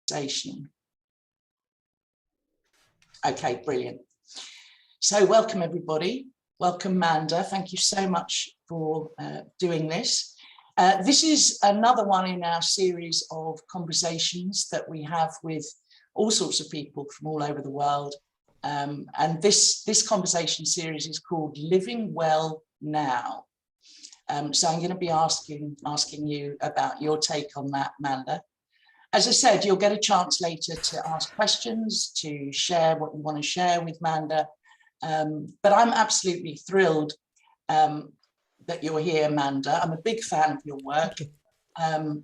conversation. Okay, brilliant. So welcome everybody. Welcome Manda. Thank you so much for doing this. This is another one in our series of conversations that we have with all sorts of people from all over the world. And this conversation series is called Living Well Now. So I'm going to be asking you about your take on that, Manda. As I said, you'll get a chance later to ask questions, to share what you want to share with Manda. But I'm absolutely thrilled that you're here, Manda. I'm a big fan of your work,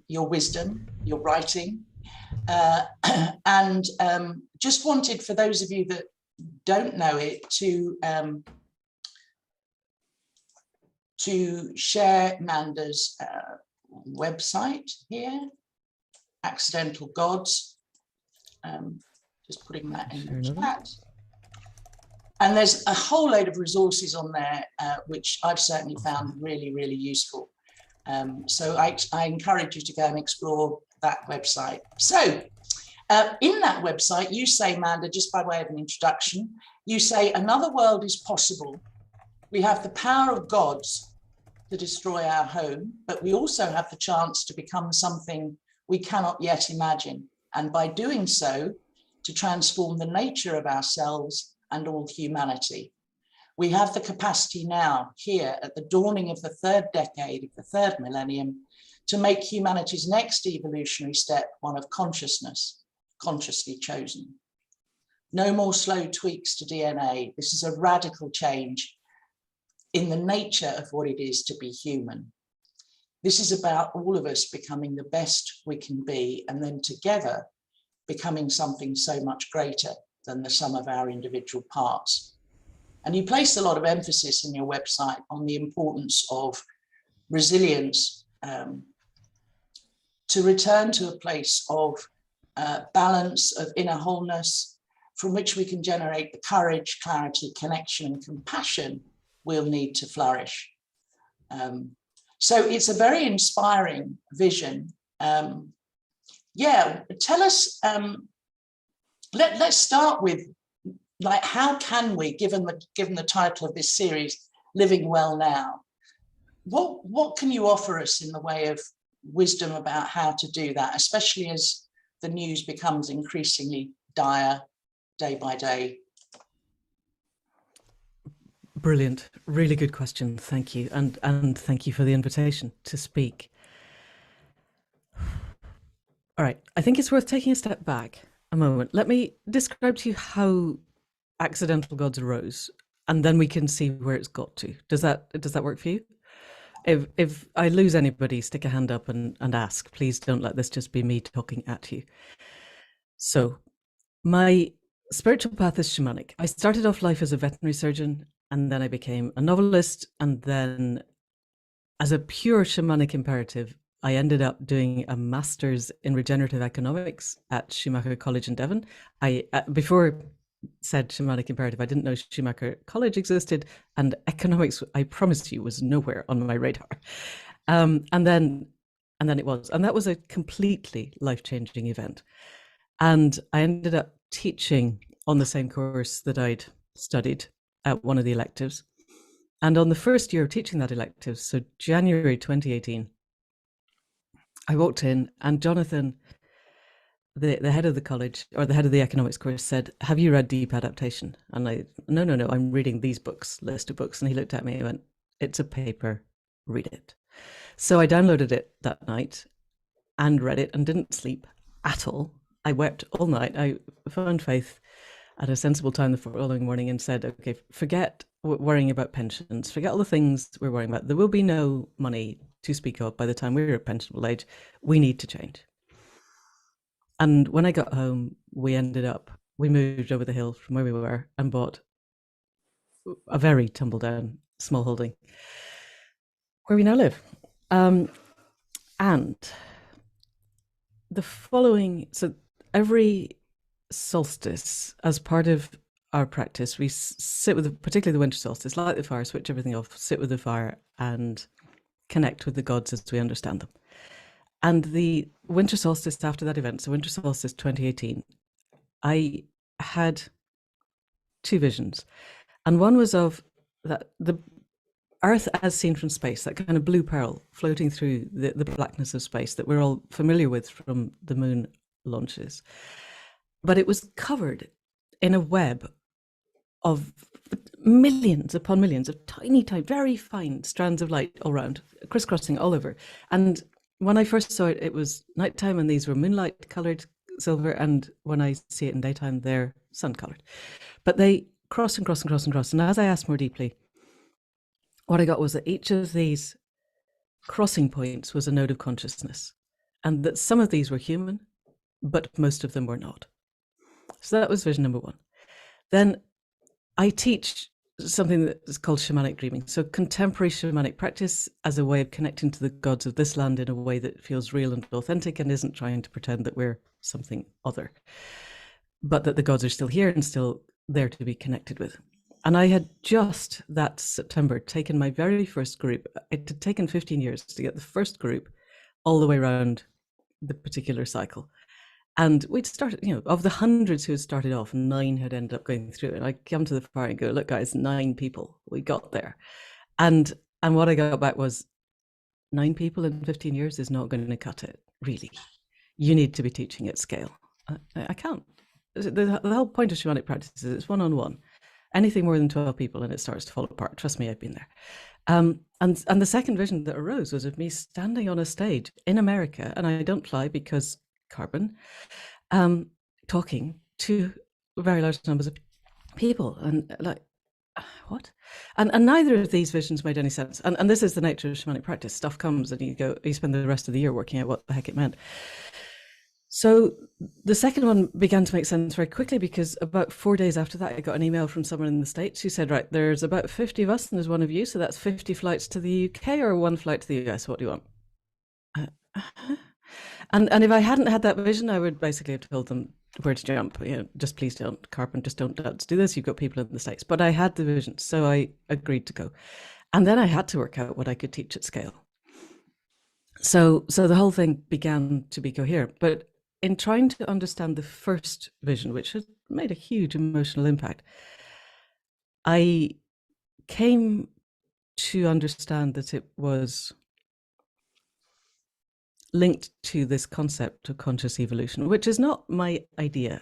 your wisdom, your writing. And just wanted, for those of you that don't know it, to share Manda's website here, Accidental Gods. Just putting that in the chat. And there's a whole load of resources on there, which I've certainly found really, really useful. So I encourage you to go and explore that website. So in that website, you say, Manda, just by way of an introduction, you say another world is possible. We have the power of gods to destroy our home, but we also have the chance to become something we cannot yet imagine. And by doing so, to transform the nature of ourselves and all humanity. We have the capacity now, here at the dawning of the third decade of the third millennium, to make humanity's next evolutionary step one of consciousness, consciously chosen. No more slow tweaks to DNA. This is a radical change in the nature of what it is to be human. This is about all of us becoming the best we can be, and then together becoming something so much greater than the sum of our individual parts. And you place a lot of emphasis in your website on the importance of resilience, to return to a place of balance, of inner wholeness, from which we can generate the courage, clarity, connection, and compassion we'll need to flourish. So it's a very inspiring vision. Yeah, tell us, let's start with, like, how can we, given the title of this series, Living Well Now, what can you offer us in the way of wisdom about how to do that, especially as the news becomes increasingly dire day by day? Brilliant, really good question. Thank you, and thank you for the invitation to speak. All right, I think it's worth taking a step back a moment. Let me describe to you how Accidental Gods arose, and then we can see where it's got to. Does that work for you? If I lose anybody, stick a hand up and ask. Please don't let this just be me talking at you. So, my spiritual path is shamanic. I started off life as a veterinary surgeon, and then I became a novelist, and then as a pure shamanic imperative, I ended up doing a master's in regenerative economics at Schumacher College in Devon. Before said shamanic imperative, I didn't know Schumacher College existed, and economics, I promise you, was nowhere on my radar. And then it was, and that was a completely life-changing event. And I ended up teaching on the same course that I'd studied at one of the electives. And on the first year of teaching that elective, so January 2018, I walked in and Jonathan, the head of the college, or the head of the economics course, said, "Have you read Deep Adaptation?" And I, no, I'm reading these books, list of books. And he looked at me and went, "It's a paper, read it." So I downloaded it that night and read it and didn't sleep at all. I wept all night. I found Faith at a sensible time the following morning and said, "Okay, forget worrying about pensions, forget all the things we're worrying about. There will be no money to speak of by the time we're at pensionable age. We need to change." And when I got home, we moved over the hill from where we were and bought a very tumble down small holding where we now live. And the following, so every solstice, as part of our practice, we sit with, particularly the winter solstice, light the fire, switch everything off, sit with the fire and connect with the gods as we understand them. And the winter solstice after that event, so winter solstice 2018, I had two visions. And one was of the Earth as seen from space, that kind of blue pearl floating through the blackness of space that we're all familiar with from the moon launches. But it was covered in a web of millions upon millions of tiny, very fine strands of light all around, crisscrossing all over. And when I first saw it, it was nighttime and these were moonlight colored silver. And when I see it in daytime, they're sun colored. But they cross and cross and cross and cross. And as I asked more deeply, what I got was that each of these crossing points was a node of consciousness, and that some of these were human, but most of them were not. So that was vision number one. Then I teach something that is called shamanic dreaming. So contemporary shamanic practice as a way of connecting to the gods of this land in a way that feels real and authentic and isn't trying to pretend that we're something other, but that the gods are still here and still there to be connected with. And I had just that September taken my very first group. It had taken 15 years to get the first group all the way around the particular cycle. And we'd started, of the hundreds who had started off, 9 had ended up going through. And I come to the fire and go, look, guys, 9 people, we got there. And what I got back was 9 people in 15 years is not going to cut it, really. You need to be teaching at scale. I can't. The whole point of shamanic practice is it's one-on-one. Anything more than 12 people and it starts to fall apart. Trust me, I've been there. And the second vision that arose was of me standing on a stage in America, and I don't fly because carbon, talking to very large numbers of people, and like, what? And neither of these visions made any sense. And this is the nature of shamanic practice. Stuff comes and you spend the rest of the year working out what the heck it meant. So the second one began to make sense very quickly, because about 4 days after that, I got an email from someone in the States who said, right, there's about 50 of us and there's one of you. So that's 50 flights to the UK or 1 flight to the US. What do you want? And if I hadn't had that vision, I would basically have told them where to jump. Just please don't, carbon, just don't let's do this. You've got people in the States. But I had the vision, so I agreed to go. And then I had to work out what I could teach at scale. So the whole thing began to be coherent. But in trying to understand the first vision, which had made a huge emotional impact, I came to understand that it was linked to this concept of conscious evolution, which is not my idea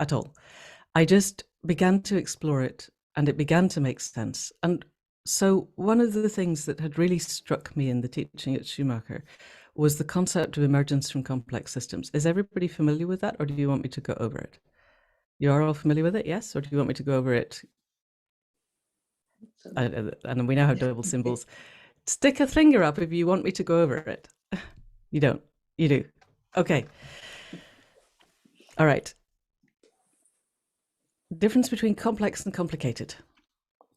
at all. I just began to explore it and it began to make sense. And so one of the things that had really struck me in the teaching at Schumacher was the concept of emergence from complex systems. Is everybody familiar with that, or do you want me to go over it? You are all familiar with it, yes? Or do you want me to go over it? And we now have double symbols. Stick a finger up if you want me to go over it. You don't. You do. Okay. All right. Difference between complex and complicated.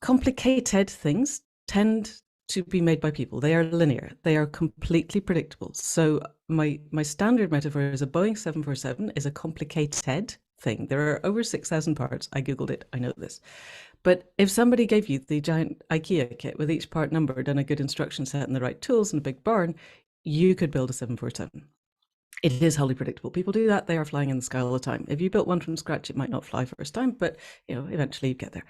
Complicated things tend to be made by people. They are linear. They are completely predictable. So my standard metaphor is a Boeing 747 is a complicated thing. There are over 6,000 parts. I Googled it. I know this. But if somebody gave you the giant IKEA kit with each part numbered and a good instruction set and the right tools and a big barn, you could build a 747. It is wholly predictable. People do that. They are flying in the sky all the time. If you built one from scratch, it might not fly first time, but eventually you get there.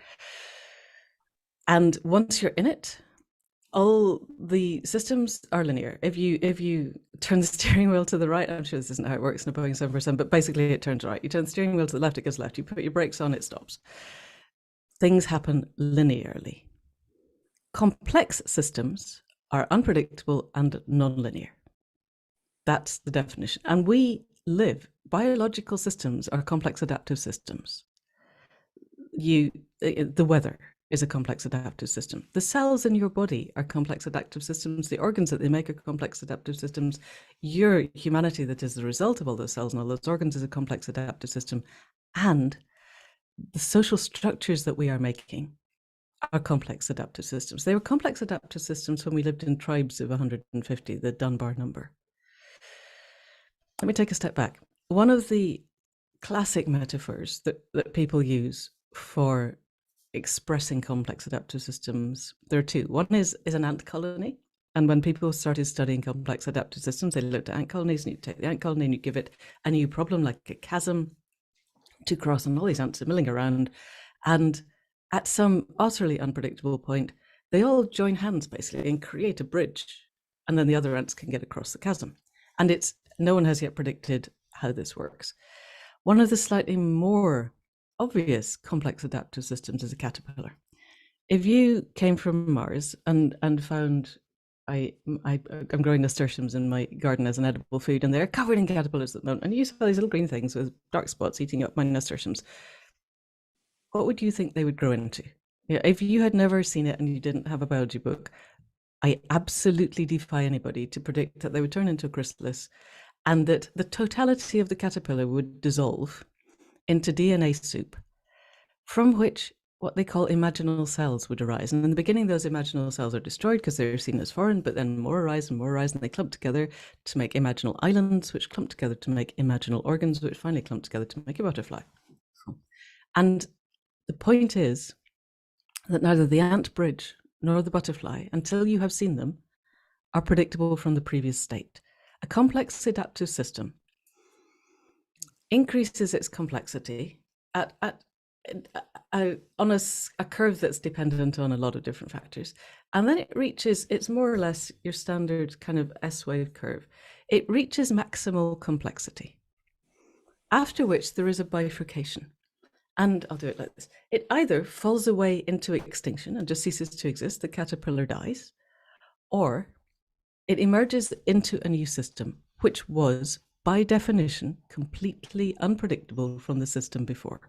And once you're in it, all the systems are linear. If you turn the steering wheel to the right, I'm sure this isn't how it works in a Boeing 747, but basically it turns right. You turn the steering wheel to the left, it goes left. You put your brakes on, it stops. Things happen linearly. Complex systems are unpredictable and non-linear. That's the definition. And biological systems are complex adaptive systems. The weather is a complex adaptive system. The cells in your body are complex adaptive systems. The organs that they make are complex adaptive systems. Your humanity that is the result of all those cells and all those organs is a complex adaptive system. And the social structures that we are making are complex adaptive systems. They were complex adaptive systems when we lived in tribes of 150, the Dunbar number. Let me take a step back. One of the classic metaphors that people use for expressing complex adaptive systems, there are two. One is an ant colony. And when people started studying complex adaptive systems, they looked at ant colonies, and you take the ant colony and you give it a new problem, like a chasm to cross, and all these ants are milling around. And at some utterly unpredictable point, they all join hands basically and create a bridge. And then the other ants can get across the chasm. And no one has yet predicted how this works. One of the slightly more obvious complex adaptive systems is a caterpillar. If you came from Mars and found, I'm growing nasturtiums in my garden as an edible food, and they're covered in caterpillars at the moment, and you saw these little green things with dark spots eating up my nasturtiums, what would you think they would grow into? If you had never seen it and you didn't have a biology book, I absolutely defy anybody to predict that they would turn into a chrysalis, and that the totality of the caterpillar would dissolve into DNA soup, from which what they call imaginal cells would arise. And in the beginning, those imaginal cells are destroyed because they're seen as foreign, but then more arise, and they clump together to make imaginal islands, which clump together to make imaginal organs, which finally clump together to make a butterfly. And the point is that neither the ant bridge nor the butterfly, until you have seen them, are predictable from the previous state. A complex adaptive system increases its complexity on a curve that's dependent on a lot of different factors. And then it's more or less your standard kind of S-wave curve. It reaches maximal complexity, after which there is a bifurcation. And I'll do it like this. It either falls away into extinction and just ceases to exist, the caterpillar dies, or it emerges into a new system, which was, by definition, completely unpredictable from the system before.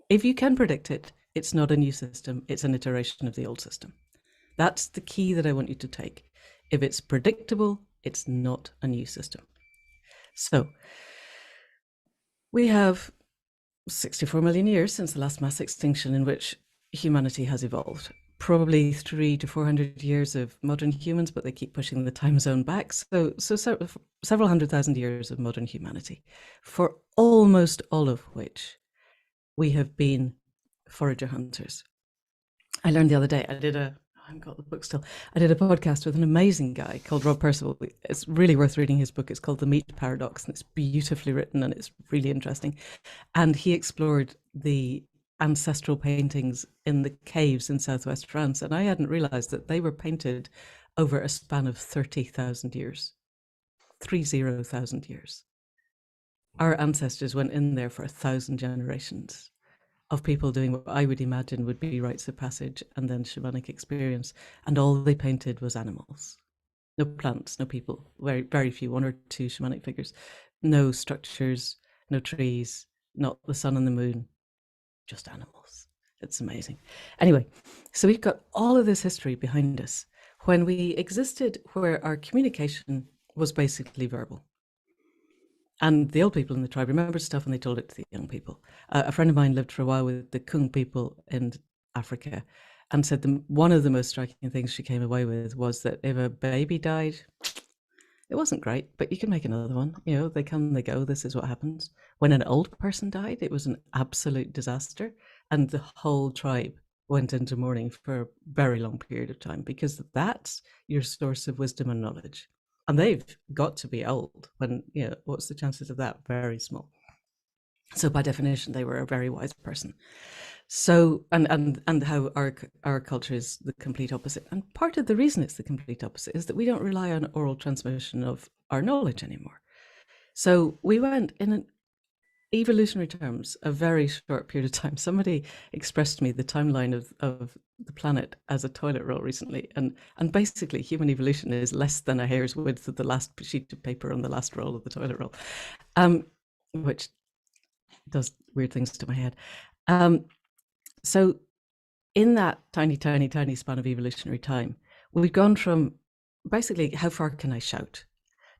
If you can predict it, it's not a new system, it's an iteration of the old system. That's the key that I want you to take. If it's predictable, it's not a new system. So we have 64 million years since the last mass extinction in which humanity has evolved. Probably 300 to 400 years of modern humans, but they keep pushing the time zone back. So several 100,000 years of modern humanity, for almost all of which we have been forager hunters. I learned the other day, I haven't got the book still, I did a podcast with an amazing guy called Rob Percival. It's really worth reading his book. It's called The Meat Paradox, and it's beautifully written and it's really interesting. And he explored the ancestral paintings in the caves in southwest France, and I hadn't realized that they were painted over a span of 30,000 years. 30,000 years. Our ancestors went in there for 1,000 generations of people doing what I would imagine would be rites of passage and then shamanic experience, and all they painted was animals. No plants, no people, very, very few, one or two shamanic figures, no structures, no trees, not the sun and the moon, just animals. It's amazing. Anyway, so we've got all of this history behind us when we existed where our communication was basically verbal. And the old people in the tribe remembered stuff and they told it to the young people. A friend of mine lived for a while with the Kung people in Africa and said one of the most striking things she came away with was that if a baby died, it wasn't great, but you can make another one. You know, they come, they go, this is what happens. When an old person died, it was an absolute disaster. And the whole tribe went into mourning for a very long period of time because that's your source of wisdom and knowledge. And they've got to be old when, you know, what's the chances of that? Very small. So by definition, they were a very wise person. So, and how our culture is the complete opposite. And part of the reason it's the complete opposite is that we don't rely on oral transmission of our knowledge anymore. So we went in an evolutionary terms, a very short period of time. Somebody expressed to me the timeline of the planet as a toilet roll recently, and basically human evolution is less than a hair's width of the last sheet of paper on the last roll of the toilet roll, which does weird things to my head. So in that tiny span of evolutionary time, we've gone from basically how far can I shout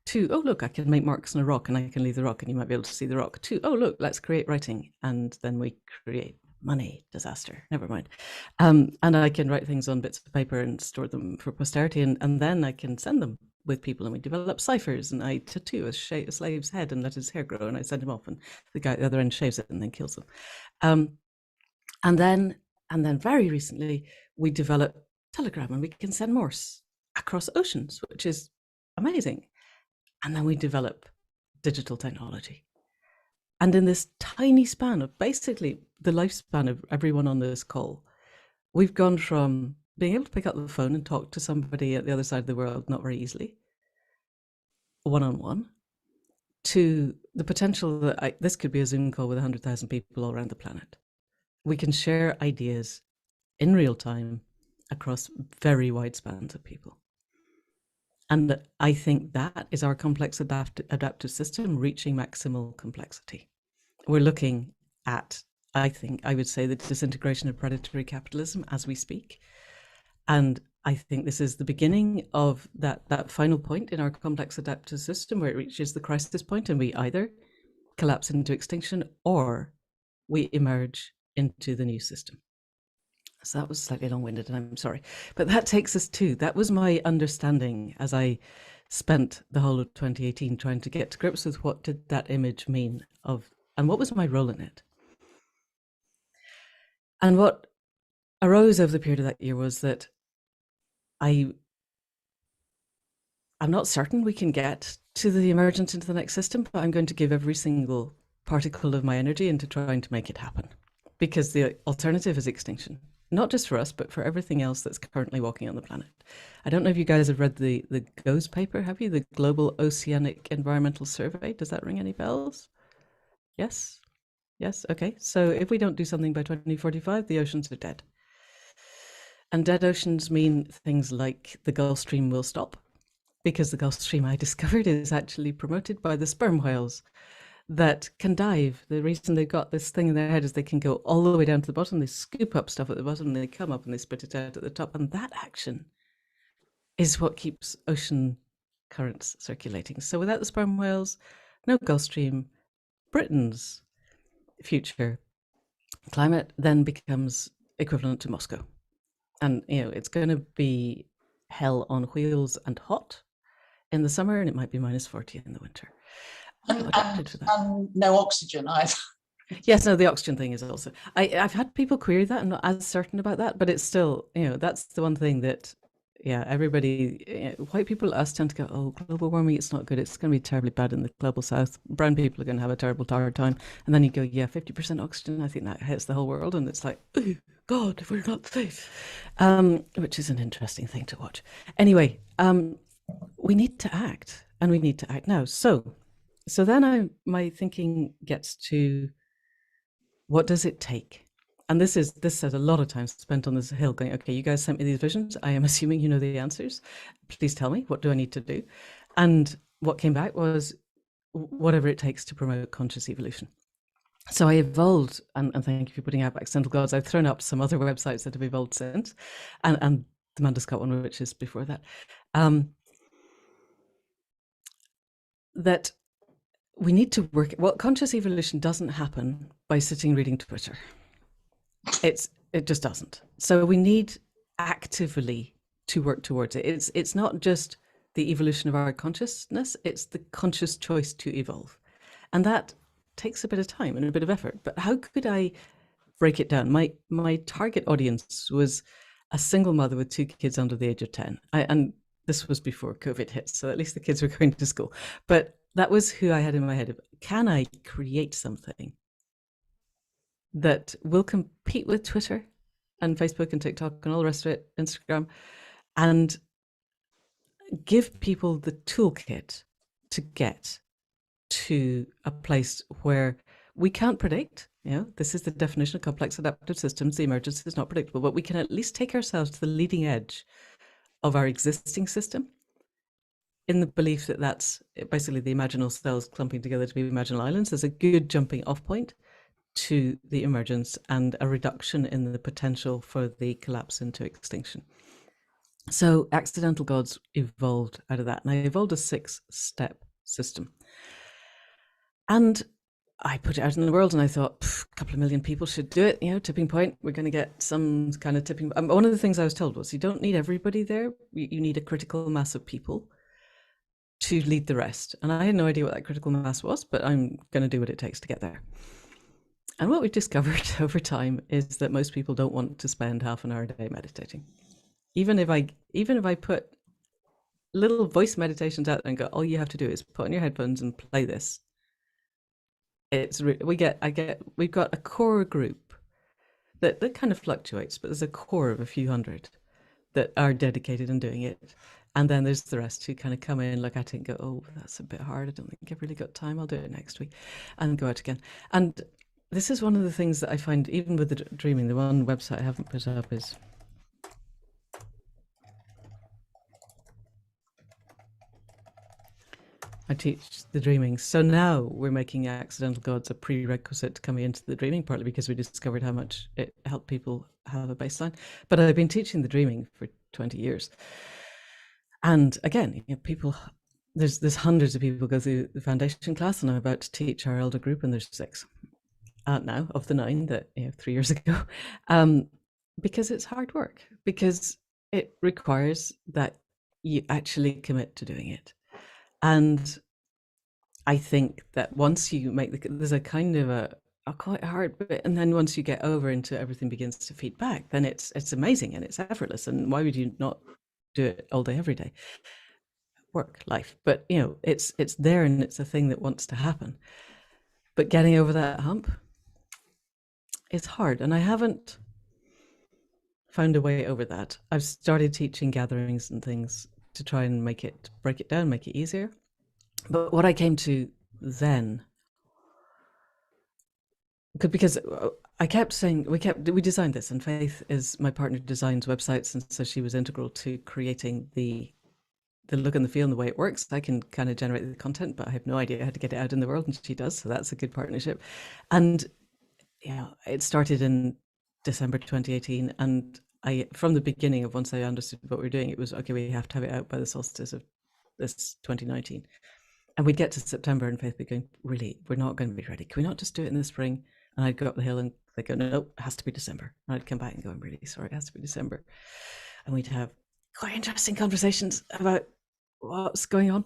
to, oh, look, I can make marks on a rock and I can leave the rock and you might be able to see the rock, to, oh, look, let's create writing. And then we create money, disaster, never mind. And I can write things on bits of paper and store them for posterity. And then I can send them with people and we develop ciphers, and I tattoo a slave's head and let his hair grow and I send him off and the guy at the other end shaves it and then kills him. And then very recently we developed Telegram and we can send Morse. across oceans, which is amazing. And then we develop digital technology. And in this tiny span of basically the lifespan of everyone on this call, we've gone from being able to pick up the phone and talk to somebody at the other side of the world not very easily, one-on-one, to the potential that this could be a Zoom call with 100,000 people all around the planet. We can share ideas in real time across very wide spans of people. And I think that is our complex adaptive system reaching maximal complexity. We're looking at, I would say, the disintegration of predatory capitalism as we speak. And I think this is the beginning of that final point in our complex adaptive system where it reaches the crisis point and we either collapse into extinction or we emerge into the new system. So that was slightly long-winded and I'm sorry, but that takes us to, that was my understanding as I spent the whole of 2018 trying to get to grips with what did that image mean of, and what was my role in it. And what arose over the period of that year was that I'm not certain we can get to the emergence into the next system, but I'm going to give every single particle of my energy into trying to make it happen, because the alternative is extinction, not just for us, but for everything else that's currently walking on the planet. I don't know if you guys have read the GOES paper, have you? The Global Oceanic Environmental Survey. Does that ring any bells? Yes? Yes? Okay. So if we don't do something by 2045, the oceans are dead. And dead oceans mean things like the Gulf Stream will stop, because the Gulf Stream, I discovered, is actually promoted by the sperm whales that can dive. The reason they've got this thing in their head is they can go all the way down to the bottom, they scoop up stuff at the bottom, and they come up and they spit it out at the top. And that action is what keeps ocean currents circulating. So without the sperm whales, no Gulf Stream, Britain's future climate then becomes equivalent to Moscow. And, it's going to be hell on wheels and hot in the summer, and it might be minus 40 in the winter. And no oxygen either. Yes, no, the oxygen thing is also. I've had people query that. I'm not as certain about that, but it's still, that's the one thing that, everybody, white people, us, tend to go, oh, global warming, it's not good. It's going to be terribly bad in the global south. Brown people are going to have a terrible, hard time. And then you go, 50% oxygen. I think that hits the whole world. And it's like, oh, God, we're not safe. Which is an interesting thing to watch. Anyway, we need to act, and we need to act now. So then my thinking gets to, what does it take? And this is a lot of time spent on this hill going, okay, you guys sent me these visions. I am assuming you know the answers. Please tell me, what do I need to do? And what came back was whatever it takes to promote conscious evolution. So I evolved, and thank you for putting out Accidental Gods. I've thrown up some other websites that have evolved since, and the Manda Scott one, which is before that, that we need to work. Well, conscious evolution doesn't happen by sitting reading Twitter. It just doesn't. So we need actively to work towards it. It's not just the evolution of our consciousness, it's the conscious choice to evolve. And that takes a bit of time and a bit of effort. But how could I break it down? My target audience was a single mother with 2 kids under the age of 10. And this was before COVID hit, so at least the kids were going to school. But that was who I had in my head of, can I create something that will compete with Twitter and Facebook and TikTok and all the rest of it, Instagram, and give people the toolkit to get to a place where we can't predict. This is the definition of complex adaptive systems. The emergence is not predictable, but we can at least take ourselves to the leading edge of our existing system, in the belief that that's basically the imaginal cells clumping together to be imaginal islands. There's a good jumping off point to the emergence and a reduction in the potential for the collapse into extinction. So Accidental Gods evolved out of that, and I evolved a 6-step system. And I put it out in the world, and I thought, a couple of million people should do it. Tipping point, we're going to get some kind of tipping. One of the things I was told was, you don't need everybody there. You need a critical mass of people to lead the rest. And I had no idea what that critical mass was, but I'm going to do what it takes to get there. And what we've discovered over time is that most people don't want to spend half an hour a day meditating. Even if I put little voice meditations out there and go, all you have to do is put on your headphones and play this. We've got a core group that kind of fluctuates, but there's a core of a few hundred that are dedicated in doing it. And then there's the rest who kind of come in, look at it and go, oh, that's a bit hard. I don't think I've really got time. I'll do it next week, and go out again. And this is one of the things that I find, even with the dreaming, the one website I haven't put up is I teach the dreaming. So now we're making accidental gods a prerequisite to coming into the dreaming, partly because we discovered how much it helped people have a baseline. But I've been teaching the dreaming for 20 years. And again, people, there's hundreds of people go through the foundation class, and I'm about to teach our elder group, and there's 6 now of the 9 that 3 years ago, because it's hard work, because it requires that you actually commit to doing it. And I think that once you make there's a kind of a quite hard bit, and then once you get over into everything begins to feed back, then it's amazing and it's effortless. And why would you not do it all day, every day? Work, life, but it's there, and it's a thing that wants to happen. But getting over that hump, it's hard, and I haven't found a way over that. I've started teaching gatherings and things to try and break it down, make it easier. But what I came to then, because I kept saying, we designed this, and Faith is my partner, designs websites, and so she was integral to creating the look and the feel and the way it works. I can kind of generate the content, but I have no idea how to get it out in the world, and she does, so that's a good partnership. And it started in December 2018, and from the beginning of, once I understood what we were doing, it was okay, we have to have it out by the solstice of this 2019. And we'd get to September and Faith would be going, really, we're not going to be ready. Can we not just do it in the spring? And I'd go up the hill and they'd go, no, it has to be December. And I'd come back and go, I'm really sorry, it has to be December. And we'd have quite interesting conversations about what's going on.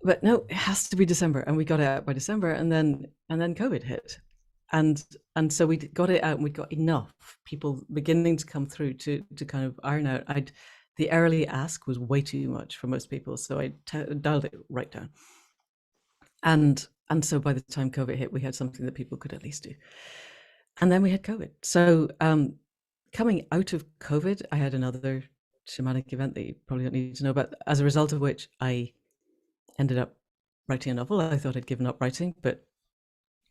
But no, it has to be December. And we got it out by December, and then COVID hit. And so we got it out, and we got enough people beginning to come through to kind of iron out. The early ask was way too much for most people, so I dialed it right down. And so by the time COVID hit, we had something that people could at least do. And then we had COVID. So coming out of COVID, I had another shamanic event that you probably don't need to know about, as a result of which I ended up writing a novel. I thought I'd given up writing, but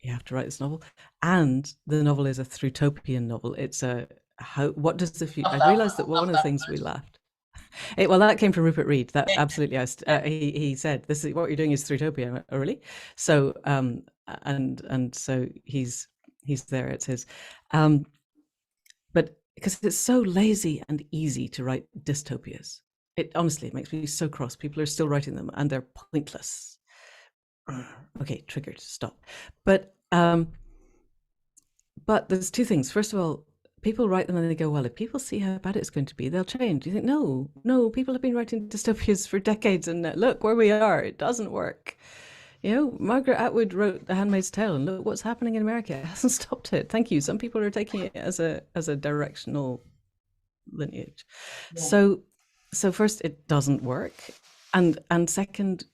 you have to write this novel. And the novel is a Thrutopian novel. It's what does the future... I realized that one of the things we laughed. Well, that came from Rupert Reed. That absolutely, he said, "This is what you're doing is Thrutopia." Oh, really? So, and so he's there. It's his, but because it's so lazy and easy to write dystopias, it honestly makes me so cross. People are still writing them, and they're pointless. Okay, triggered. Stop. But there's 2 things. First of all, people write them and they go, well, if people see how bad it's going to be, they'll change. You think, no, people have been writing dystopias for decades, and look where we are. It doesn't work. Margaret Atwood wrote The Handmaid's Tale, and look what's happening in America. It hasn't stopped it. Thank you. Some people are taking it as a directional lineage. Yeah. So first, it doesn't work, and second,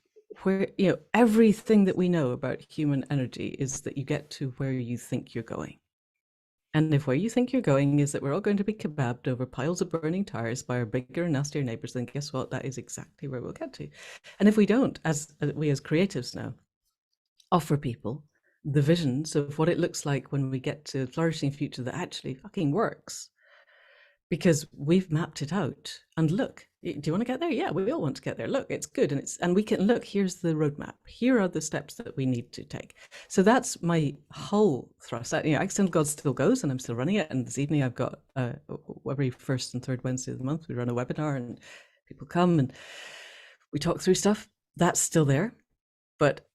where everything that we know about human energy is that you get to where you think you're going. And if where you think you're going is that we're all going to be kebabbed over piles of burning tires by our bigger and nastier neighbors, then guess what? That is exactly where we'll get to. And if we don't, as creatives now, offer people the visions of what it looks like when we get to a flourishing future that actually fucking works, because we've mapped it out. And look, do you want to get there? Yeah, we all want to get there. Look, it's good, and we can look. Here's the roadmap. Here are the steps that we need to take. So that's my whole thrust. Accidental Gods still goes, and I'm still running it. And this evening, I've got every first and third Wednesday of the month, we run a webinar, and people come and we talk through stuff. That's still there, but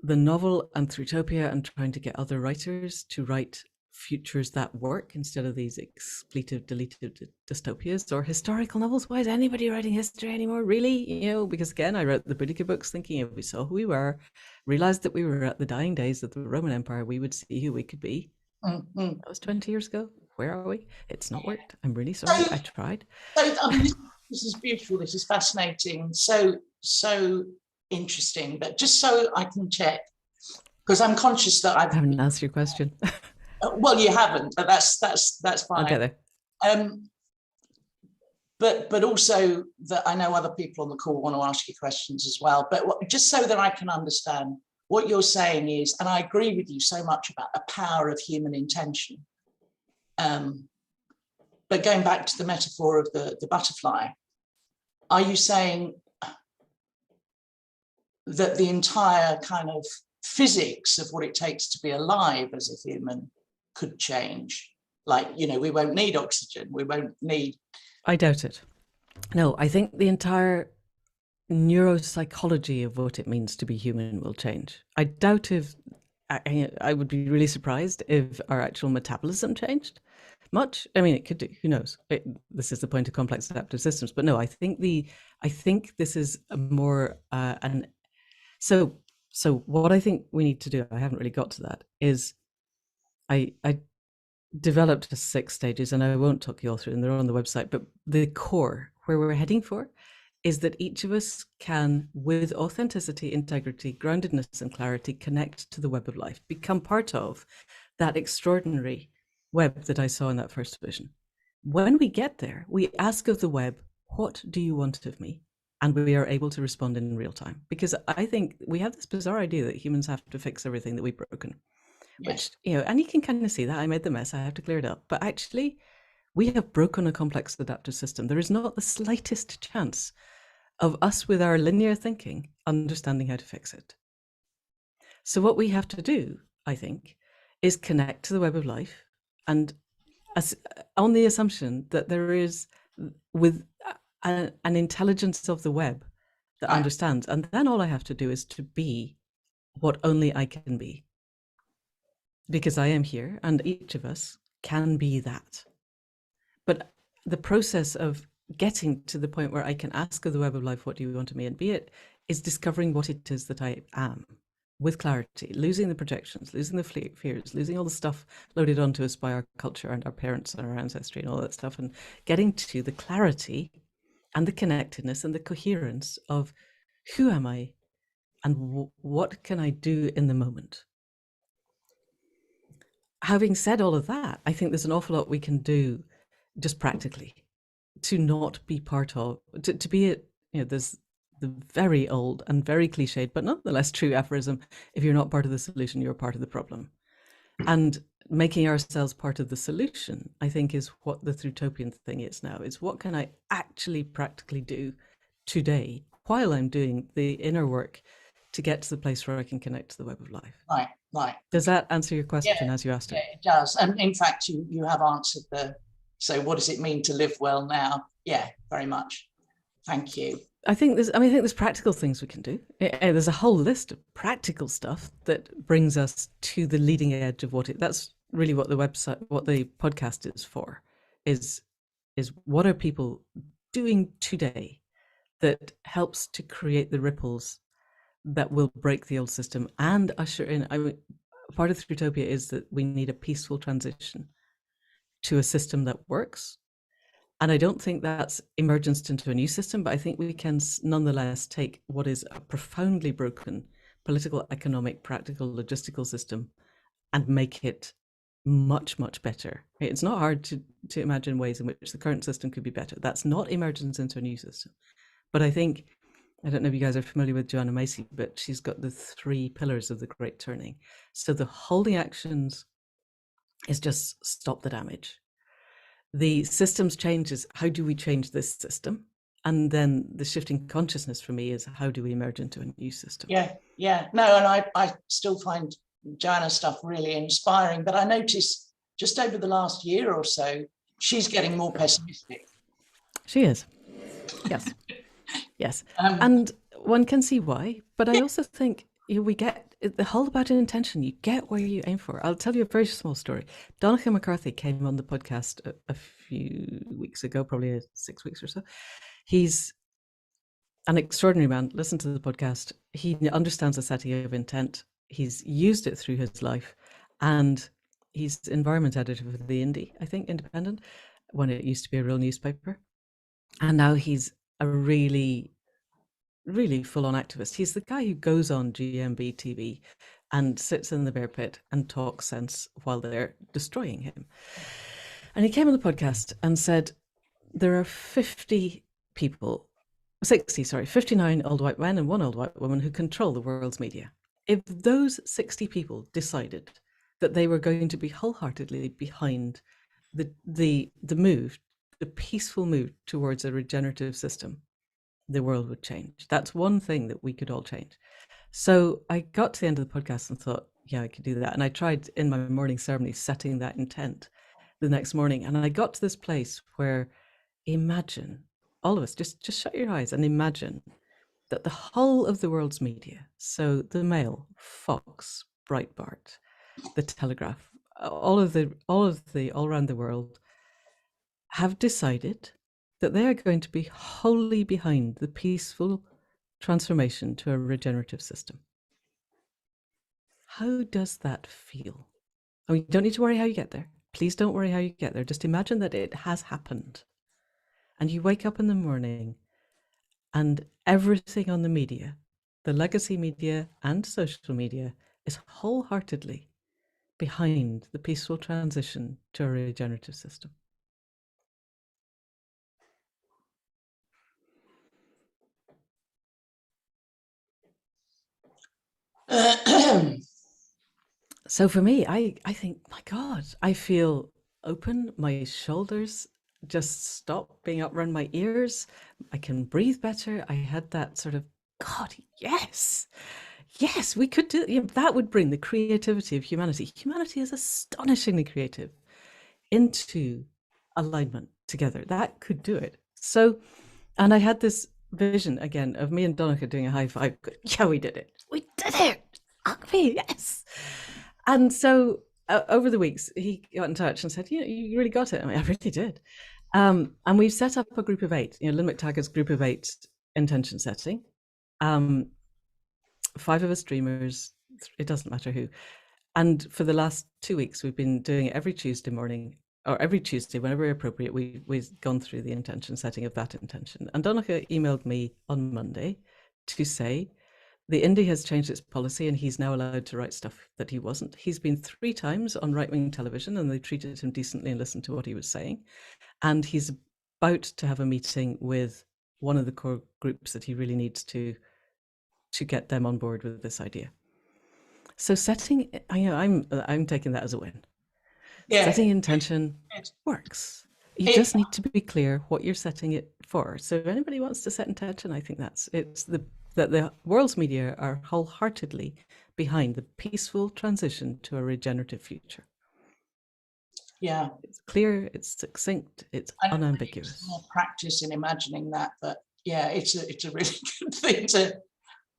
the novel and Thrutopia, and trying to get other writers to write futures that work instead of these expletive deleted dystopias or historical novels. Why is anybody writing history anymore, really? Because again, I wrote the Boudica books thinking if we saw who we were, realized that we were at the dying days of the Roman Empire, we would see who we could be. That was 20 years ago. Where are we? It's not worked. I'm really sorry. I tried. This is beautiful. This is fascinating. So interesting. But just so I can check, because I'm conscious that I haven't answered your question. Well, you haven't, but that's fine. I'll get there. But also that I know other people on the call want to ask you questions as well. But just so that I can understand what you're saying is, and I agree with you so much about the power of human intention. But going back to the metaphor of the butterfly, are you saying that the entire kind of physics of what it takes to be alive as a human could change? Like, you know, we won't need oxygen, we won't need... I doubt it. No, I think the entire neuropsychology of what it means to be human will change. I doubt if, I would be really surprised if our actual metabolism changed much. I mean, it could do, who knows? This is the point of complex adaptive systems. But no, I think this is a more, so what I think we need to do, I haven't really got to that, is I developed 6 stages, and I won't talk you all through them, they're on the website, but the core, where we're heading for, is that each of us can, with authenticity, integrity, groundedness, and clarity, connect to the web of life, become part of that extraordinary web that I saw in that first vision. When we get there, we ask of the web, what do you want of me? And we are able to respond in real time. Because I think we have this bizarre idea that humans have to fix everything that we've broken. Yes. Which, you know, and you can kind of see that I made the mess, I have to clear it up. But actually, we have broken a complex adaptive system. There is not the slightest chance of us with our linear thinking understanding how to fix it. So what we have to do, I think, is connect to the web of life, and on the assumption that there is, with an intelligence of the web that understands. And then all I have to do is to be what only I can be. Because I am here, and each of us can be that. But the process of getting to the point where I can ask of the web of life, what do you want of me, and be it, is discovering what it is that I am with clarity, losing the projections, losing the fears, losing all the stuff loaded onto us by our culture and our parents and our ancestry and all that stuff, and getting to the clarity and the connectedness and the coherence of who am I and what can I do in the moment. Having said all of that, I think there's an awful lot we can do just practically to not be part of, to be it, you know, there's the very old and very cliched, but nonetheless true aphorism, if you're not part of the solution, you're part of the problem. And making ourselves part of the solution, I think, is what the Thrutopian thing is now, is what can I actually practically do today while I'm doing the inner work to get to the place where I can connect to the web of life. Right. Does that answer your question as you asked it? Yeah, it does. And in fact, you have answered so what does it mean to live well now? Yeah, very much. Thank you. I think there's practical things we can do. There's a whole list of practical stuff that brings us to the leading edge of that's really what the website, what the podcast is for, is what are people doing today that helps to create the ripples that will break the old system and usher in. Part of Thrutopia is that we need a peaceful transition to a system that works. And I don't think that's emergence into a new system, but I think we can nonetheless take what is a profoundly broken political, economic, practical, logistical system and make it much, much better. It's not hard to imagine ways in which the current system could be better. That's not emergence into a new system. But I think, I don't know if you guys are familiar with Joanna Macy, but she's got the 3 pillars of the Great Turning. So the holding actions is just stop the damage. The systems change is how do we change this system? And then the shifting consciousness for me is how do we emerge into a new system? Yeah. No, and I still find Joanna's stuff really inspiring, but I noticed just over the last year or so, she's getting more pessimistic. She is. Yes. Yes. And one can see why, but I also think we get the whole about an intention. You get where you aim for. I'll tell you a very small story. Donnacha McCarthy came on the podcast a few weeks ago, probably 6 weeks or so. He's an extraordinary man. Listen to the podcast. He understands the setting of intent. He's used it through his life, and he's environment editor for the Independent, when it used to be a real newspaper. And now he's a really, really full-on activist. He's the guy who goes on GMB TV and sits in the bear pit and talks sense while they're destroying him. And he came on the podcast and said, there are 50 people, 60, sorry, 59 old white men and one old white woman who control the world's media. If those 60 people decided that they were going to be wholeheartedly behind the move, the peaceful move towards a regenerative system, the world would change. That's one thing that we could all change. So I got to the end of the podcast and thought, yeah, I could do that. And I tried in my morning ceremony setting that intent the next morning. And I got to this place where, imagine, all of us, just shut your eyes and imagine that the whole of the world's media, so the Mail, Fox, Breitbart, the Telegraph, all around the world, have decided that they are going to be wholly behind the peaceful transformation to a regenerative system. How does that feel? I mean, you don't need to worry how you get there. Please don't worry how you get there. Just imagine that it has happened. And you wake up in the morning and everything on the media, the legacy media and social media, is wholeheartedly behind the peaceful transition to a regenerative system. So for me, I think, my God, I feel open. My shoulders just stop being up around my ears. I can breathe better. I had that sort of, God, yes, we could do, that would bring the creativity of humanity. Humanity is astonishingly creative into alignment together. That could do it. So, and I had this vision again of me and Donica doing a high five. Yeah, we did it. We did it. Okay, yes. And so over the weeks, he got in touch and said, you really got it. I mean, I really did. And we've set up a group of 8, Lynn McTaggart's group of 8 intention setting. 5 of us dreamers, it doesn't matter who. And for the last 2 weeks, we've been doing it every Tuesday morning, or every Tuesday, whenever appropriate. We've gone through the intention setting of that intention. And Donica emailed me on Monday to say, the Indie has changed its policy and he's now allowed to write stuff that he wasn't. He's been 3 times on right-wing television and they treated him decently and listened to what he was saying. And he's about to have a meeting with one of the core groups that he really needs to get them on board with this idea. So setting, I'm taking that as a win. Yeah. Setting intention works. You just need to be clear what you're setting it for. So if anybody wants to set intention, I think that the world's media are wholeheartedly behind the peaceful transition to a regenerative future. Yeah, it's clear, it's succinct, it's unambiguous. More practice in imagining that, but yeah, it's a really good thing to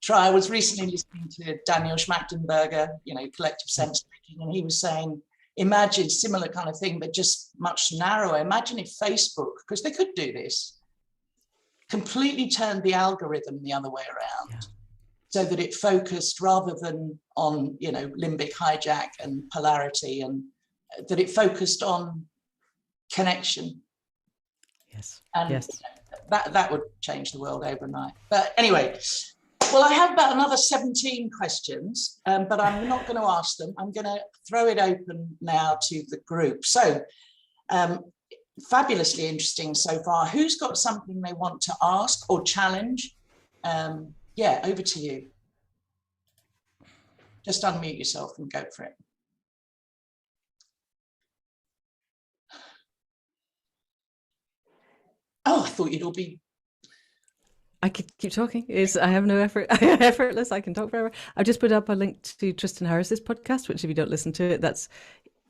try. I was recently listening to Daniel Schmachtenberger, collective sense making, and he was saying, imagine similar kind of thing, but just much narrower. Imagine if Facebook, because they could do this, completely turned the algorithm the other way around, so that it focused rather than on, limbic hijack and polarity, and that it focused on connection. Yes. And yes. That would change the world overnight. But anyway, well, I have about another 17 questions, but I'm not going to ask them. I'm going to throw it open now to the group. So, fabulously interesting so far. Who's got something they want to ask or challenge? Yeah, over to you. Just unmute yourself and go for it. Oh, I thought you'd all be... I could keep talking. I have no effort. I'm effortless. I can talk forever. I've just put up a link to Tristan Harris's podcast, which if you don't listen to it,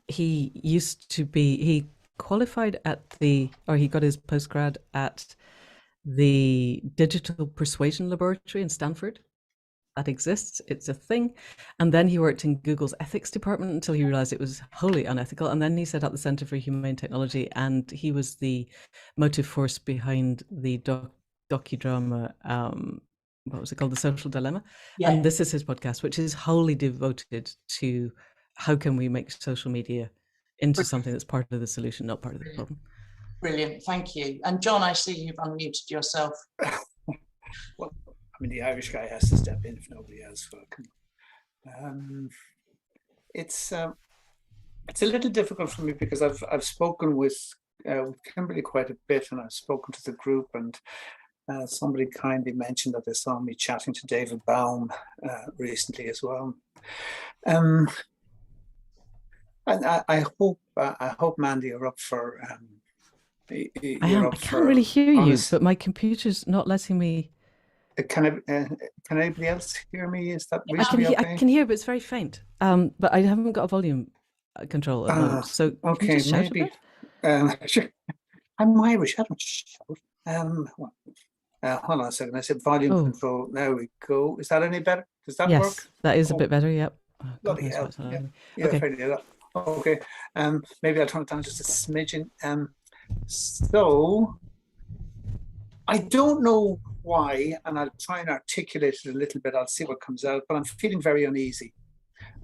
he qualified he got his postgrad at the Digital Persuasion Laboratory in Stanford. That exists. It's a thing. And then he worked in Google's ethics department until he realized it was wholly unethical. And then he set up the Center for Humane Technology, and he was the motive force behind the docudrama, what was it called? The Social Dilemma. Yeah. And this is his podcast, which is wholly devoted to how can we make social media into something that's part of the solution, not part of the problem. Brilliant, thank you. And John, I see you've unmuted yourself. Well, I mean, the Irish guy has to step in if nobody else will. It's a little difficult for me because I've spoken with Kimberly quite a bit, and I've spoken to the group, and somebody kindly mentioned that they saw me chatting to David Baum recently as well. And I hope, Mandy, you're up for. I can't really hear you, but my computer's not letting me. Can anybody else hear me? Is that reasonably okay? I can hear, but it's very faint. But I haven't got a volume control at the moment. So okay, maybe. Sure. I'm Irish. I don't shout. Hold on a second. I said volume control. There we go. Is that any better? Does that work? Yes, that is a bit better. Yep. Bloody hell. Yeah, okay. Okay. Maybe I'll turn it down just a smidgen. So I don't know why, and I'll try and articulate it a little bit. I'll see what comes out, but I'm feeling very uneasy.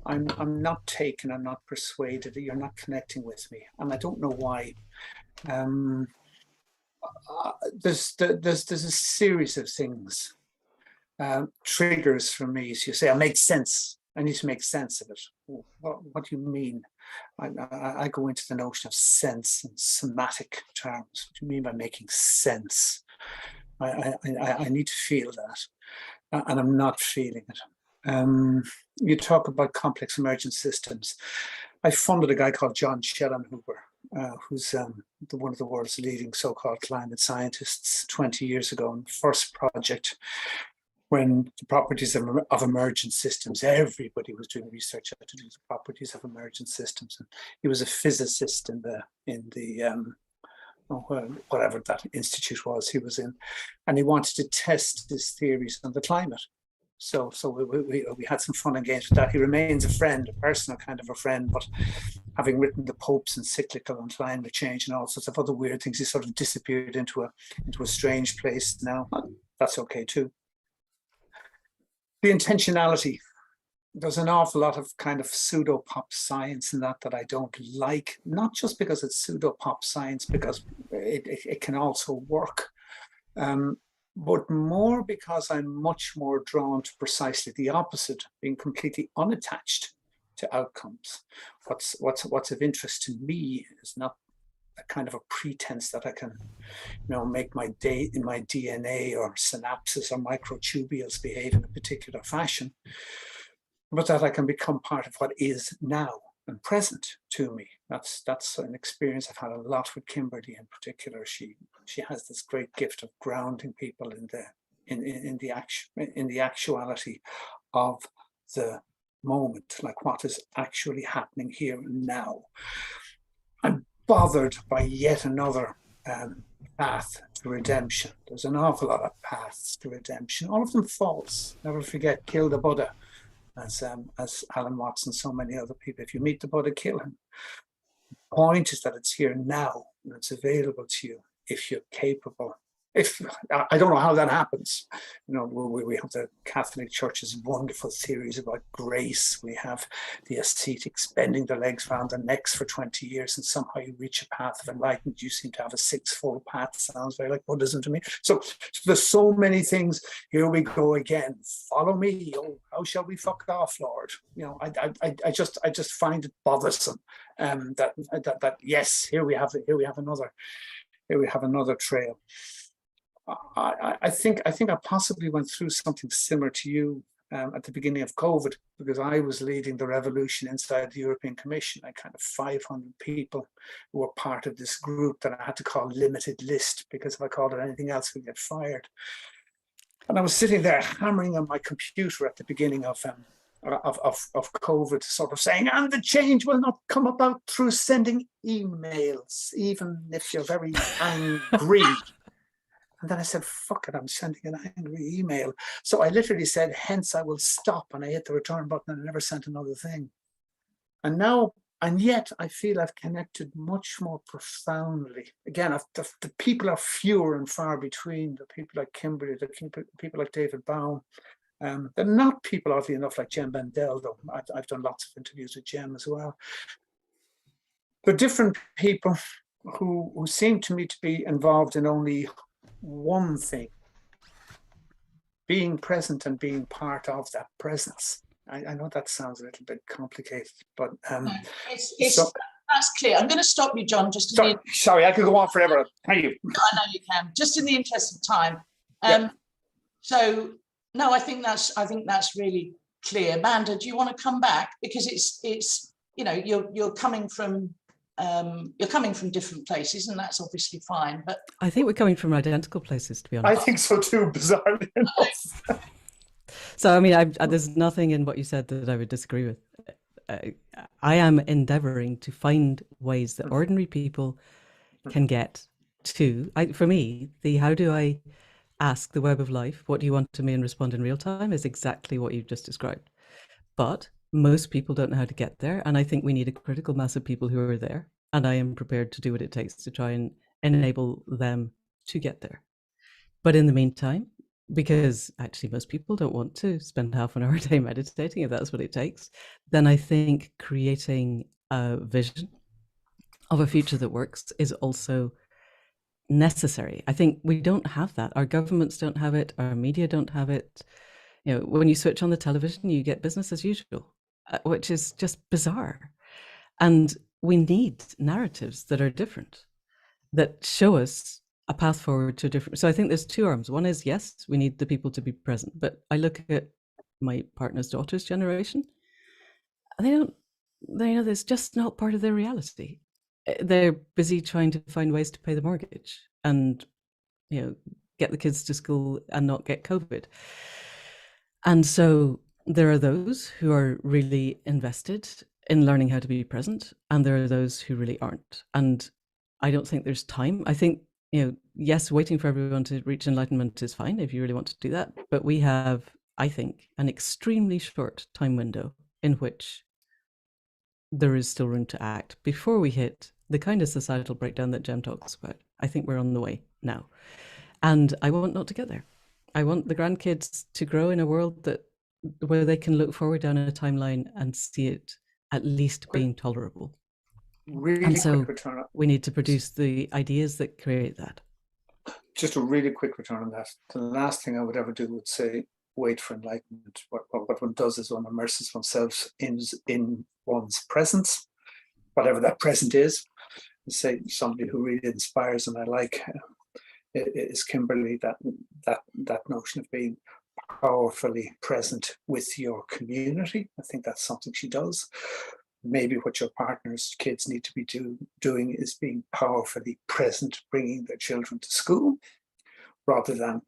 I'm not taken. I'm not persuaded. You're not connecting with me, and I don't know why. There's a series of things, triggers for me. So you say, I make sense. I need to make sense of it. What do you mean? I go into the notion of sense and somatic terms. What do you mean by making sense? I need to feel that, and I'm not feeling it. You talk about complex emergent systems. I funded a guy called John Schellenhuber, who's one of the world's leading so-called climate scientists 20 years ago, in the first project when the properties of emergent systems, everybody was doing research to do the properties of emergent systems. And he was a physicist in the whatever that institute was he was in, and he wanted to test his theories on the climate. So we had some fun and games with that. He remains a friend, a personal kind of a friend, but having written the Pope's encyclical on climate change and all sorts of other weird things, he sort of disappeared into a strange place now. That's okay too. The intentionality. There's an awful lot of kind of pseudo-pop science in that I don't like, not just because it's pseudo-pop science, because it can also work, but more because I'm much more drawn to precisely the opposite, being completely unattached to outcomes. What's of interest to me is not a kind of a pretense that I can, make my DNA or synapses or microtubules behave in a particular fashion, but that I can become part of what is now and present to me. That's an experience I've had a lot with Kimberly in particular. She has this great gift of grounding people in the actuality of the moment, like what is actually happening here and now. I'm bothered by yet another path to redemption. There's an awful lot of paths to redemption, all of them false. Never forget, kill the Buddha, as Alan Watts and so many other people. If you meet the Buddha, kill him. The point is that it's here now and it's available to you if you're capable. I don't know how that happens. We have the Catholic Church's wonderful theories about grace. We have the ascetics bending their legs around their necks for 20 years and somehow you reach a path of enlightenment. You seem to have a sixfold path. Sounds very like Buddhism to me. So there's so many things. Here we go again. Follow me. Oh, how shall we fuck off, Lord? I just find it bothersome. That yes, here we have another trail. I think I possibly went through something similar to you at the beginning of COVID, because I was leading the revolution inside the European Commission. I kind of 500 people who were part of this group that I had to call limited list, because if I called it anything else, we'd get fired. And I was sitting there hammering on my computer at the beginning of COVID, sort of saying, and the change will not come about through sending emails, even if you're very angry. And then I said, fuck it, I'm sending an angry email. So I literally said, hence I will stop. And I hit the return button and I never sent another thing. And yet I feel I've connected much more profoundly. Again, the people are fewer and far between. The people like Kimberly, the people like David Baum. They're not people, oddly enough, like Jem Bendell, though. I've done lots of interviews with Jem as well. They're different people who seem to me to be involved in only one thing, being present and being part of that presence. I know that sounds a little bit complicated, but that's clear. I'm going to stop you, John. Sorry, I could go on forever. Thank you. I know you can. Just in the interest of time. Yeah. So no, I think that's really clear. Manda, do you want to come back, because it's you're coming from different places, and that's obviously fine. But I think we're coming from identical places, to be honest. I think so too, bizarrely enough. So I mean, there's nothing in what you said that I would disagree with. I am endeavoring to find ways that ordinary people can get to. For me, how do I ask the web of life, what do you want to me, and respond in real time is exactly what you've just described. But most people don't know how to get there, and I think we need a critical mass of people who are there, and I am prepared to do what it takes to try and enable them to get there. But in the meantime, because actually most people don't want to spend half an hour a day meditating, if that's what it takes, then I think creating a vision of a future that works is also necessary. I think we don't have that. Our governments don't have it. Our media don't have it. When you switch on the television, you get business as usual, which is just bizarre. And we need narratives that are different, that show us a path forward to a different. So I think there's two arms. One is, yes, we need the people to be present. But I look at my partner's daughter's generation, and there's just not part of their reality. They're busy trying to find ways to pay the mortgage and, get the kids to school and not get COVID. And so there are those who are really invested in learning how to be present, and there are those who really aren't. And I don't think there's time. I think, yes, waiting for everyone to reach enlightenment is fine if you really want to do that. But we have, I think, an extremely short time window in which there is still room to act before we hit the kind of societal breakdown that Jem talks about. I think we're on the way now. And I want not to get there. I want the grandkids to grow in a world where they can look forward down a timeline and see it at least being tolerable. Really and so quick return. We need to produce the ideas that create that. Just a really quick return on that. The last thing I would ever do would say, wait for enlightenment. What one does is one immerses oneself in one's presence, whatever that present is. Say somebody who really inspires and I like is Kimberly, that notion of being powerfully present with your community. I think that's something she does. Maybe what your partner's kids need to be doing is being powerfully present, bringing their children to school, rather than,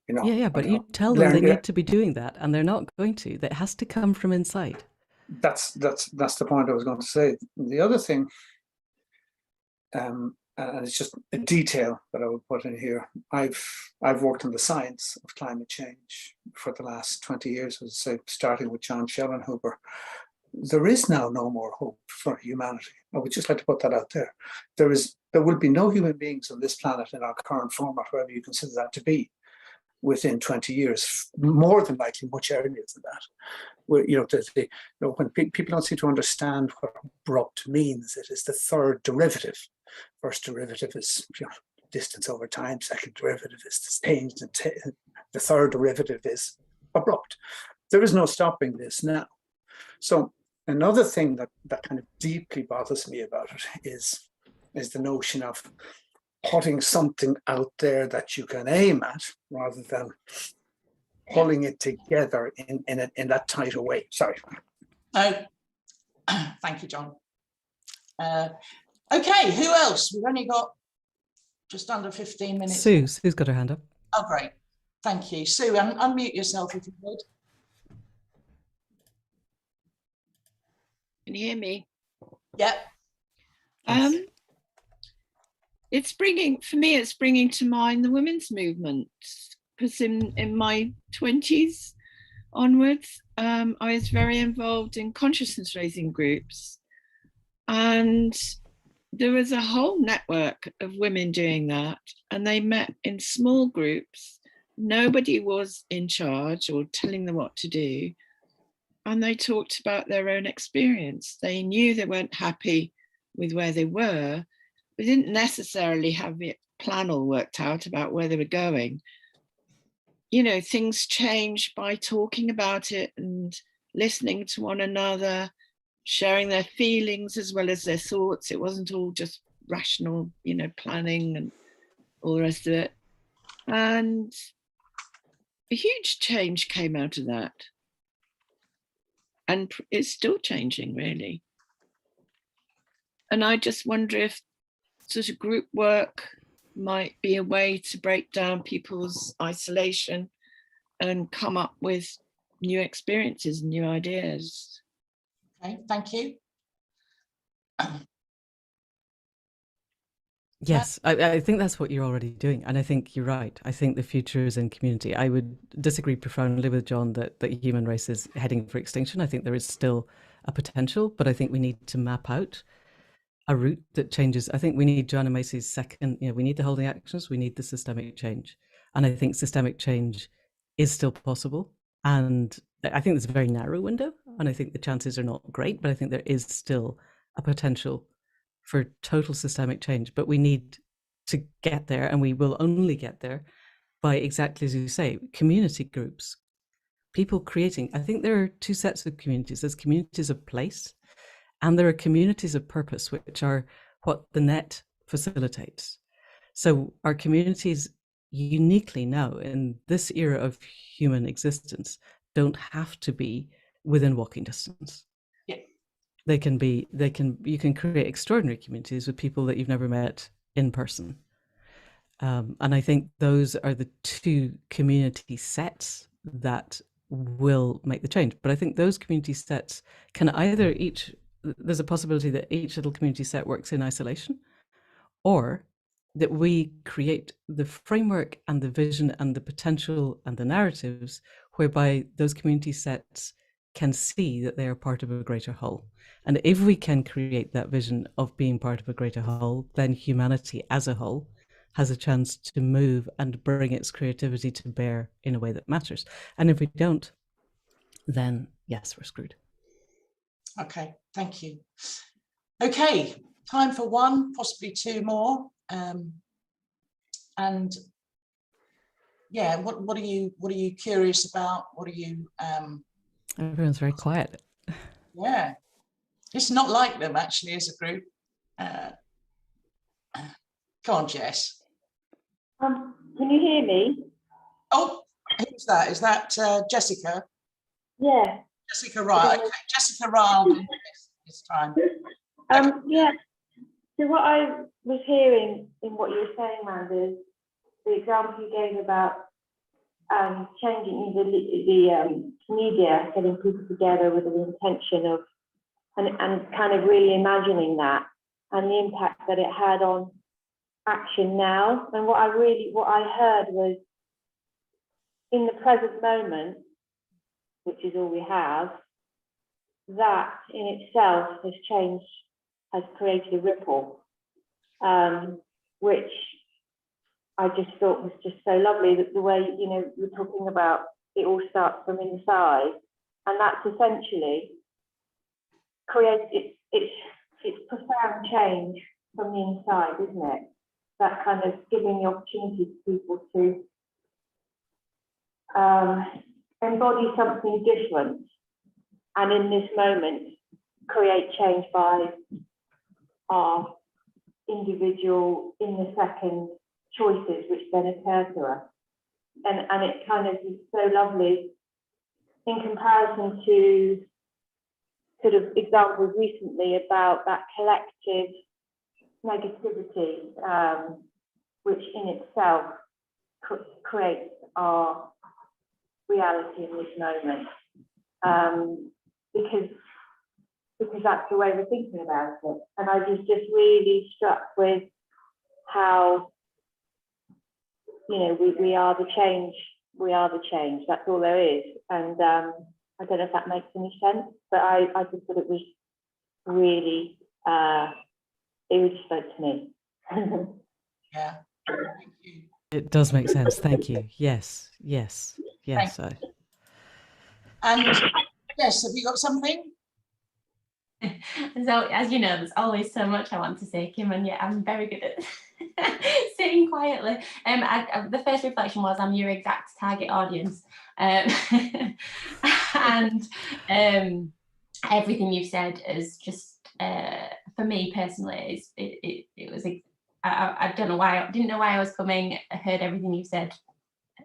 but you tell them they need to be doing that, and they're not going to. That has to come from inside. That's the point I was going to say. The other thing, and it's just a detail that I would put in here. I've worked in the science of climate change for the last 20 years, as I say, starting with John Schellenhuber. There is now no more hope for humanity. I would just like to put that out there. There will be no human beings on this planet in our current format, wherever you consider that to be, within 20 years, more than likely much earlier than that. When people don't seem to understand what abrupt means, it is the third derivative. First derivative is distance over time. Second derivative is change. The third derivative is abrupt. There is no stopping this now. So another thing that kind of deeply bothers me about it is the notion of putting something out there that you can aim at, rather than pulling it together in that tighter way. Sorry. Oh, thank you, John. Okay, who else? We've only got just under 15 minutes. Sue's got her hand up. Oh, great. Thank you. Sue, unmute yourself if you would. Can you hear me? Yep. It's bringing to mind the women's movement, because in my 20s onwards, I was very involved in consciousness raising groups, and there was a whole network of women doing that, and they met in small groups. Nobody was in charge or telling them what to do. And they talked about their own experience. They knew they weren't happy with where they were, we didn't necessarily have the plan all worked out about where they were going. You know, things change by talking about it and listening to one another, sharing their feelings as well as their thoughts. It wasn't all just rational, you know, planning and all the rest of it. And a huge change came out of that. And it's still changing, really. And I just wonder if sort of group work might be a way to break down people's isolation and come up with new experiences, new ideas. Okay, thank you. Yes, I think that's what you're already doing. And I think you're right. I think the future is in community. I would disagree profoundly with John that the human race is heading for extinction. I think there is still a potential, but I think we need to map out a route that changes. I think we need Joanna Macy's second, we need the holding actions, we need the systemic change. And I think systemic change is still possible. And I think there's a very narrow window, and I think the chances are not great, but I think there is still a potential for total systemic change. But we need to get there, and we will only get there by, exactly as you say, community groups, people creating. I think there are two sets of communities. There's communities of place, and there are communities of purpose, which are what the net facilitates. So our communities uniquely now, in this era of human existence, don't have to be within walking distance. Yeah. You can create extraordinary communities with people that you've never met in person. And I think those are the two community sets that will make the change. But I think those community sets can either there's a possibility that each little community set works in isolation, or that we create the framework and the vision and the potential and the narratives whereby those community sets can see that they are part of a greater whole. And if we can create that vision of being part of a greater whole, then humanity as a whole has a chance to move and bring its creativity to bear in a way that matters. And if we don't, then yes, we're screwed. Okay, thank you. Okay, time for one, possibly two more. And yeah, what are you curious about? What are you? Everyone's very quiet. Yeah, it's not like them actually as a group. Go on, Jess. Can you hear me? Oh, who's that? Is that Jessica? Yeah. Jessica Ryle. Okay, Jessica Ryle this time. Yeah. So what I was hearing in what you were saying, Manda, is the example you gave about changing the media, getting people together with an intention of, and kind of really imagining that and the impact that it had on action now. And what I heard was, in the present moment, which is all we have, that in itself has created a ripple, which I just thought was just so lovely, that the way, you're talking about it all starts from inside, and that's essentially it's profound change from the inside, isn't it? That kind of giving the opportunity to people to embody something different, and in this moment create change by our individual in the second choices which then occur to us. And it kind of is so lovely in comparison to sort of examples recently about that collective negativity, which in itself creates our reality in this moment, because that's the way we're thinking about it. And I was just really struck with how, we are the change. We are the change. That's all there is. And I don't know if that makes any sense, but I just thought it was really, it really spoke to me. Yeah, thank you. It does make sense. Thank you. Yes. And yes, have you got something? So, as you know, there's always so much I want to say, Kim, and yet I'm very good at sitting quietly. The first reflection was I'm your exact target audience, and everything you've said is just, for me personally, it was. I don't know why. I didn't know why I was coming. I heard everything you said.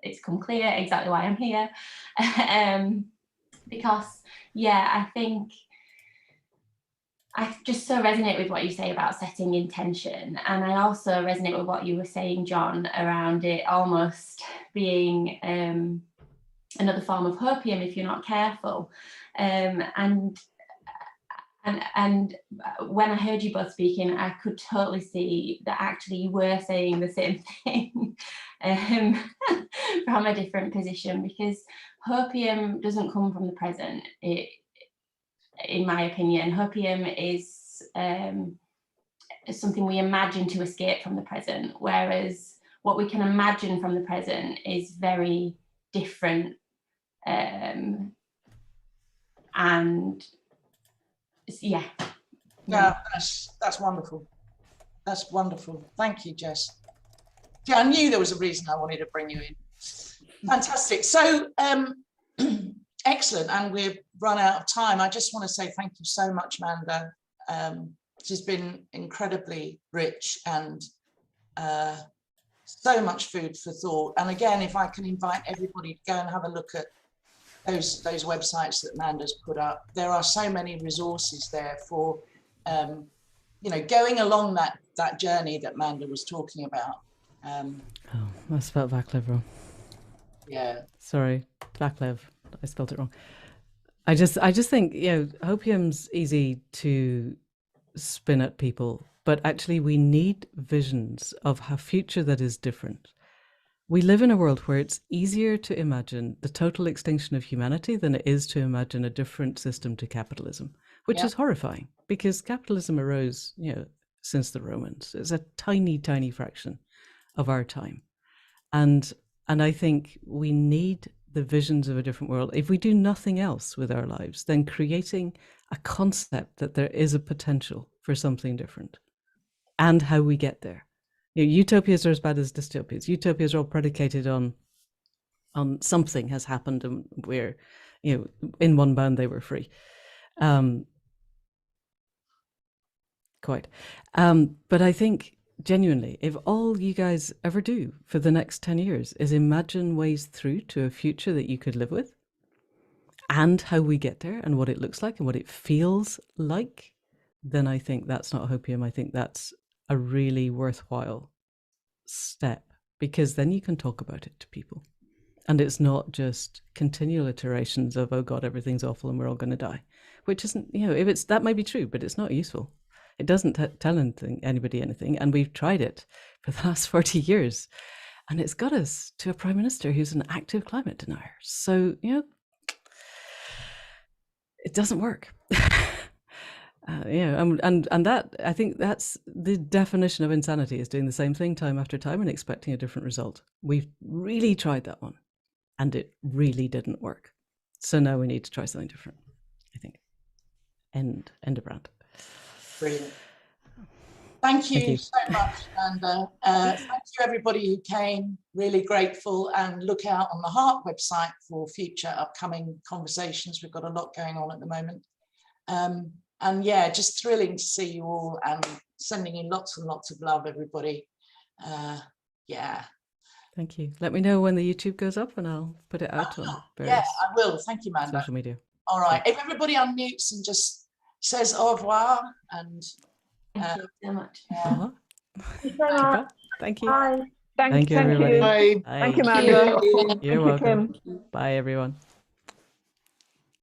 It's come clear exactly why I'm here, because I think I just so resonate with what you say about setting intention, and I also resonate with what you were saying, John, around it almost being another form of hopium if you're not careful, and when I heard you both speaking, I could totally see that actually you were saying the same thing from a different position, because hopium doesn't come from the present. In my opinion, hopium is something we imagine to escape from the present, whereas what we can imagine from the present is very different. And Yeah, that's wonderful. That's wonderful. Thank you, Jess. Yeah, I knew there was a reason I wanted to bring you in. Fantastic. So excellent, and we've run out of time. I just want to say thank you so much, Manda. This has been incredibly rich and so much food for thought. And again, if I can invite everybody to go and have a look at those websites that Manda's put up, there are so many resources there for going along that journey that Manda was talking about. Oh, I spelled Vaclav wrong. Yeah. Sorry, Vaclav. I spelled it wrong. I just think, hopium's easy to spin at people, but actually we need visions of a future that is different. We live in a world where it's easier to imagine the total extinction of humanity than it is to imagine a different system to capitalism, which is horrifying, because capitalism arose, since the Romans. It's a tiny, tiny fraction of our time. And I think we need the visions of a different world. If we do nothing else with our lives, then creating a concept that there is a potential for something different and how we get there. Utopias are as bad as dystopias. Utopias are all predicated on something has happened and we're, in one bound they were free. But I think genuinely, if all you guys ever do for the next 10 years is imagine ways through to a future that you could live with, and how we get there and what it looks like and what it feels like, then I think that's not hopium. I think that's a really worthwhile step, because then you can talk about it to people. And it's not just continual iterations of, oh God, everything's awful and we're all going to die, which isn't, if it's, that might be true, but it's not useful. It doesn't tell anybody anything. And we've tried it for the last 40 years and it's got us to a prime minister who's an active climate denier. So, it doesn't work. And that, I think that's the definition of insanity, is doing the same thing time after time and expecting a different result. We've really tried that one and it really didn't work. So now we need to try something different, I think. End of rant. Brilliant. Thank you so much, Manda. Thank you everybody who came, really grateful, and look out on the Heart website for future upcoming conversations. We've got a lot going on at the moment. And yeah, just thrilling to see you all and sending you lots and lots of love, everybody. Yeah. Thank you. Let me know when the YouTube goes up and I'll put it out on various I will. Thank you, Manda. social media. All right. If everybody unmutes and just says au revoir and thank you so much. Uh-huh. Thank you so much. Thank you. Bye. Thank you, everybody. Bye. Bye. Thank you, Amanda. You're welcome. Bye, everyone.